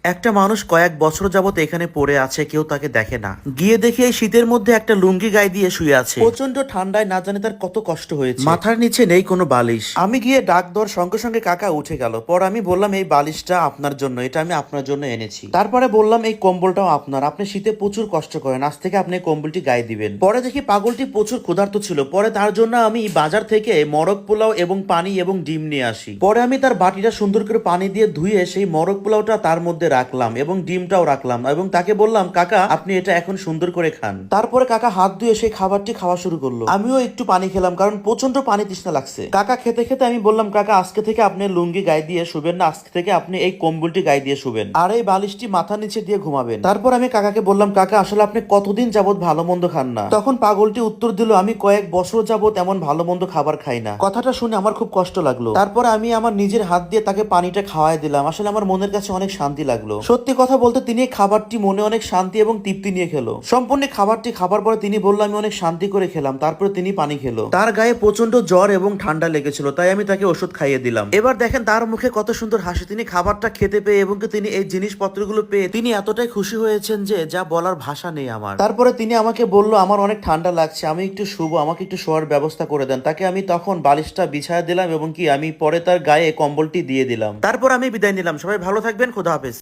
একটা মানুষ কয়েক বছর যাবত এখানে পড়ে আছে, কেউ তাকে দেখে না। গিয়ে দেখে এই শীতের মধ্যে একটা লুঙ্গি গায়ে দিয়ে শুয়ে আছে। প্রচন্ড ঠান্ডায় না জানি তার কত কষ্ট হয়েছে। মাথার নিচে নেই কোনো বালিশ। আমি গিয়ে ডাক দেওয়ার সঙ্গে সঙ্গে কাকা উঠে গেল। পর আমি বললাম, এই বালিশটা আপনার জন্য, এটা আমি আপনার জন্য এনেছি। তারপরে বললাম, এই কম্বলটাও আপনার, আপনি শীতে প্রচুর কষ্ট করেন, আজ থেকে আপনি কম্বলটি গায়ে দিবেন। পরে দেখি পাগলটি প্রচুর ক্ষুধার্ত ছিল। পরে তার জন্য আমি বাজার থেকে মরক পোলাও এবং পানি এবং ডিম নিয়ে আসি। পরে আমি তার বাটিটা সুন্দর করে পানি দিয়ে ধুয়ে সেই মরক পোলাওটা তার মধ্যে রাখলাম এবং ডিমটাও রাখলাম এবং তাকে বললাম, কাকা আপনি এটা এখন সুন্দর করে খান। তারপরে কাকা হাত ধুয়ে সেই খাবারটি খাওয়া শুরু করলো। আমিও একটু পানি খেলাম, কারণ প্রচন্ড পানি তৃষ্ণা লাগছে। কাকা খেতে খেতে আমি বললাম, কাকা আজকে থেকে আপনি লুঙ্গি গায়ে দিয়ে শুবেন না, আজকে থেকে আপনি এই কম্বলটি গায়ে দিয়ে শুবেন আর এই বালিশটি মাথার নিচে দিয়ে ঘুমাবেন। তারপর আমি কাকাকে বললাম, কাকা আসলে আপনি কতদিন যাবত ভালো মন্দ খান না? তখন পাগলটি উত্তর দিল, আমি কয়েক বছর যাবত এমন ভালো মন্দ খাবার খাই না। কথাটা শুনে আমার খুব কষ্ট লাগলো। তারপর আমি আমার নিজের হাত দিয়ে তাকে পানিটা খাওয়াই দিলাম। আসলে আমার মনের কাছে অনেক শান্তি লাগলো। সত্যি কথা বলতে তিনি এই খাবারটি মনে অনেক শান্তি এবং তৃপ্তি নিয়ে খেলো। সম্পূর্ণ খাবারটি খাবার পরে তিনি বললো, আমি অনেক শান্তি করে খেলাম। তারপরে তিনি পানি খেলো। তার গায়ে প্রচন্ড জ্বর এবং ঠান্ডা লেগেছিল, তাই আমি তাকে ওষুধ খাইয়ে দিলাম। এবার দেখেন তার মুখে কত সুন্দর হাসি। তিনি খাবারটা খেতে পেয়ে এবং তিনি এই জিনিসপত্রগুলো পেয়ে তিনি এতটাই খুশি হয়েছেন যে যা বলার ভাষা নেই আমার। তারপরে তিনি আমাকে বলল, আমার অনেক ঠান্ডা লাগছে, আমি একটু শুবো, আমাকে একটু শোয়ার ব্যবস্থা করে দেন। তাকে আমি তখন বালিশটা বিছায় দিলাম এবং আমি পরে তার গায়ে কম্বলটি দিয়ে দিলাম। তারপর আমি বিদায় নিলাম। সবাই ভালো থাকবেন, খোদা হাফেজ।